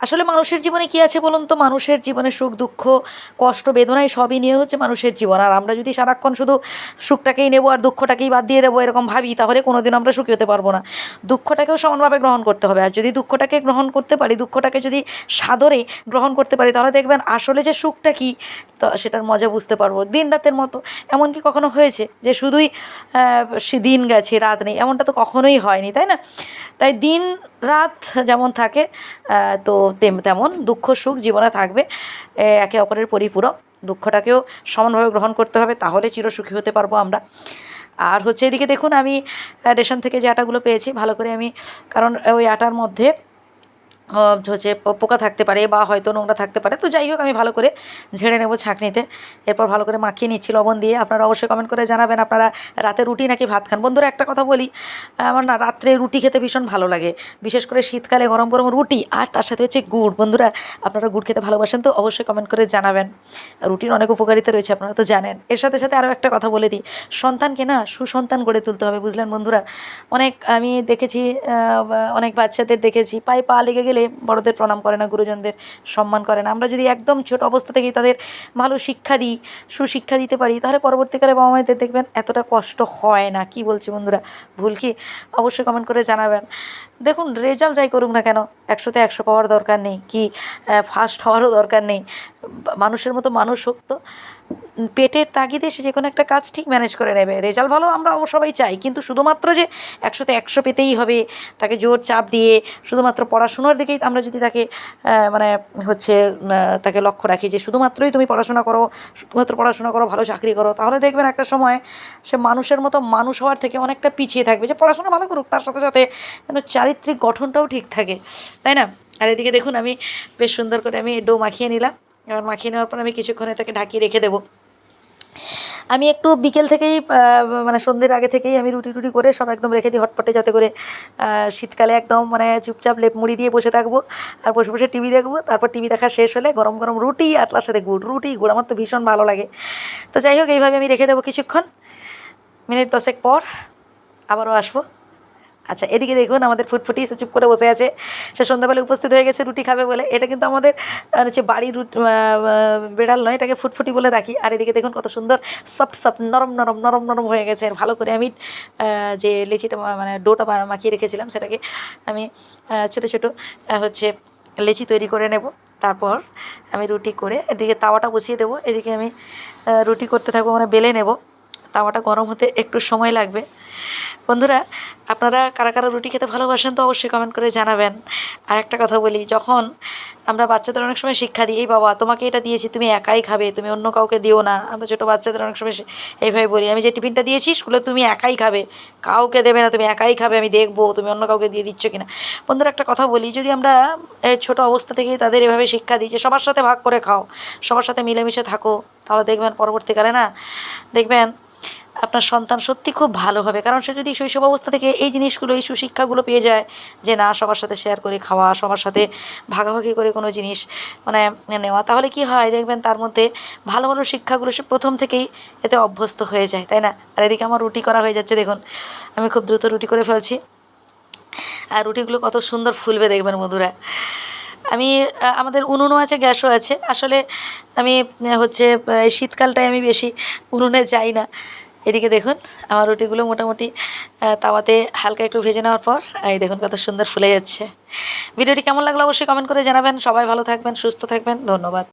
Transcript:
আসলে মানুষের জীবনে কী আছে বলুন তো? মানুষের জীবনে সুখ দুঃখ কষ্ট বেদনা এই সবই নিয়ে হচ্ছে মানুষের জীবন। আর আমরা যদি সারাক্ষণ শুধু সুখটাকেই নেবো আর দুঃখটাকেই বাদ দিয়ে দেবো এরকম ভাবি, তাহলে কোনোদিন আমরা সুখী হতে পারবো না। দুঃখটাকেও সমানভাবে গ্রহণ করতে হবে। আর যদি দুঃখটাকে গ্রহণ করতে পারি, দুঃখটাকে যদি সাদরে গ্রহণ করতে পারি, তাহলে দেখবেন আসলে যে সুখটা কী তো সেটার মজা বুঝতে পারবো। দিন রাতের মতো এমন কি কখনো হয়েছে যে শুধুই সে দিন গেছে রাত নেই? এমনটা তো কখনোই হয়নি, তাই না? তাই দিন রাত যেমন থাকে তো তেমন দুঃখ সুখ জীবনে থাকবে, একে অপরের পরিপূরক। দুঃখটাকেও সমানভাবে গ্রহণ করতে হবে, তাহলে চিরসুখী হতে পারবো আমরা। আর হচ্ছে এদিকে দেখুন, আমি রেশন থেকে যে আটাগুলো পেয়েছি ভালো করে আমি, কারণ ওই আটার মধ্যে হচ্ছে পোকা থাকতে পারে বা হয়তো নোংরা থাকতে পারে, তো যাই হোক আমি ভালো করে ঝেড়ে নেব ছাঁকনিতে। এরপর ভালো করে মাখিয়ে নিচ্ছি লবণ দিয়ে। আপনারা অবশ্যই কমেন্ট করে জানাবেন আপনারা রাতে রুটি নাকি ভাত খান। বন্ধুরা একটা কথা বলি, আমার না রাত্রে রুটি খেতে ভীষণ ভালো লাগে, বিশেষ করে শীতকালে গরম গরম রুটি আর তার সাথে হচ্ছে গুড়। বন্ধুরা আপনারা গুড় খেতে ভালোবাসেন তো অবশ্যই কমেন্ট করে জানাবেন। রুটির অনেক উপকারিতা রয়েছে, আপনারা তো জানেন। এর সাথে সাথে আরও একটা কথা বলে দিই, সন্তানকে না সুসন্তান গড়ে তুলতে হবে, বুঝলেন বন্ধুরা? অনেক আমি দেখেছি, অনেক বাচ্চাদের দেখেছি পায়ে পা লেগে গেলে বড়দের প্রণাম করে না, গুরুজনদের সম্মান করে না। আমরা যদি একদম ছোট অবস্থা থেকেই তাদের ভালো শিক্ষা দিই, সুশিক্ষা দিতে পারি, তাহলে পরবর্তীকালে বাবা মায়েদের দেখবেন এতটা কষ্ট হয় না। কি বলছি বন্ধুরা, ভুল কি? অবশ্যই কমেন্ট করে জানাবেন। দেখুন রেজাল্ট যাই করুক না কেন, 100তে 100 পাওয়ার দরকার নেই, কি ফার্স্ট হওয়ারও দরকার নেই। মানুষের মতো মানুষ হোক তো, পেটের তাগিদে সে যে কোনো একটা কাজ ঠিক ম্যানেজ করে নেবে। রেজাল্ট ভালো আমরা সবাই চাই, কিন্তু শুধুমাত্র যে 100তে 100 পেতেই হবে, তাকে জোর চাপ দিয়ে শুধুমাত্র পড়াশুনোর দিকেই আমরা যদি তাকে মানে হচ্ছে তাকে লক্ষ্য রাখি যে শুধুমাত্রই তুমি পড়াশোনা করো, শুধুমাত্র পড়াশোনা করো, ভালো চাকরি করো, তাহলে দেখবেন একটা সময় সে মানুষের মতো মানুষ হওয়ার থেকে অনেকটা পিছিয়ে থাকবে। যে পড়াশোনা ভালো করুক, তার সাথে সাথে যেন চারিত্রিক গঠনটাও ঠিক থাকে, তাই না? আর এদিকে দেখুন আমি বেশ সুন্দর করে আমি ডো মাখিয়ে নিলাম। এবার মাখিয়ে নেওয়ার পর আমি কিছুক্ষণ এটাকে ঢাকিয়ে রেখে দেবো। আমি একটু বিকেল থেকেই মানে সন্ধ্যের আগে থেকেই আমি রুটি টুটি করে সব একদম রেখে দিই হটপটে, যাতে করে শীতকালে একদম মানে চুপচাপ লেপ মুড়ি দিয়ে বসে থাকবো আর বসে বসে টিভি দেখবো। তারপর টিভি দেখা শেষ হলে গরম গরম রুটি আর তার সাথে গুড়, রুটি গুড় আমার তো ভীষণ ভালো লাগে। তো যাই হোক এইভাবে আমি রেখে দেবো কিছুক্ষণ, মিনিট 10 পর আবারও আসবো। আচ্ছা এদিকে দেখুন আমাদের ফুটফুটি সে চুপ করে বসে আছে, সে সন্ধ্যাবেলা উপস্থিত হয়ে গেছে রুটি খাবে বলে। এটা কিন্তু আমাদের হচ্ছে বাড়ির বেড়াল নয়, এটাকে ফুটফুটি বলে রাখি। আর এদিকে দেখুন কত সুন্দর সফট সফট নরম নরম নরম নরম হয়ে গেছে। ভালো করে আমি যে লেচিটা মানে ডোটা মাখিয়ে রেখেছিলাম সেটাকে আমি ছোটো ছোটো হচ্ছে লেচি তৈরি করে নেব। তারপর আমি রুটি করে এদিকে তাওয়াটা বসিয়ে দেবো, এদিকে আমি রুটি করতে থাকবো, মানে বেলে নেব। তাওয়াটা গরম হতে একটু সময় লাগবে। বন্ধুরা আপনারা কারা কারা রুটি খেতে ভালোবাসেন তো অবশ্যই কমেন্ট করে জানাবেন। আর একটা কথা বলি, যখন আমরা বাচ্চাদের অনেক সময় শিক্ষা দিই, এই বাবা তোমাকে এটা দিয়েছি তুমি একাই খাবে, তুমি অন্য কাউকে দিও না। আমরা ছোটো বাচ্চাদের অনেক সময় এইভাবে বলি, আমি যে টিফিনটা দিয়েছি স্কুলে তুমি একাই খাবে, কাউকে দেবে না, তুমি একাই খাবে, আমি দেখবো তুমি অন্য কাউকে দিয়ে দিচ্ছ কিনা। বন্ধুরা একটা কথা বলি, যদি আমরা ছোটো অবস্থা থেকেই তাদের এভাবে শিক্ষা দিই যে সবার সাথে ভাগ করে খাও, সবার সাথে মিলেমিশে থাকো, তাহলে দেখবেন পরবর্তীকালে না দেখবেন আপনার সন্তান সত্যি খুব ভালো হবে। কারণ সে যদি শৈশব অবস্থা থেকে এই জিনিসগুলো, এই সুশিক্ষাগুলো পেয়ে যায় যে না সবার সাথে শেয়ার করে খাওয়া, সবার সাথে ভাগাভাগি করে কোনো জিনিস মানে নেওয়া, তাহলে কি হয় দেখবেন তার মধ্যে ভালো ভালো শিক্ষাগুলো সে প্রথম থেকেই এতে অভ্যস্ত হয়ে যায়, তাই না? আর এদিকে আমার রুটি করা হয়ে যাচ্ছে, দেখুন আমি খুব দ্রুত রুটি করে ফেলছি। আর রুটিগুলো কত সুন্দর ফুলবে দেখবেন বন্ধুরা। আমি আমাদের উনুনও আছে, গ্যাসও আছে। আসলে আমি হচ্ছে এই শীতকালটায় আমি বেশি উনুনে যাই না। এদিকে দেখুন আমার রুটিগুলো মোটামুটি তাওয়াতে হালকা একটু ভেজে নেওয়ার পর এই দেখুন কত সুন্দর ফুলে যাচ্ছে। ভিডিওটি কেমন লাগলো অবশ্যই কমেন্ট করে জানাবেন। সবাই ভালো থাকবেন, সুস্থ থাকবেন, ধন্যবাদ।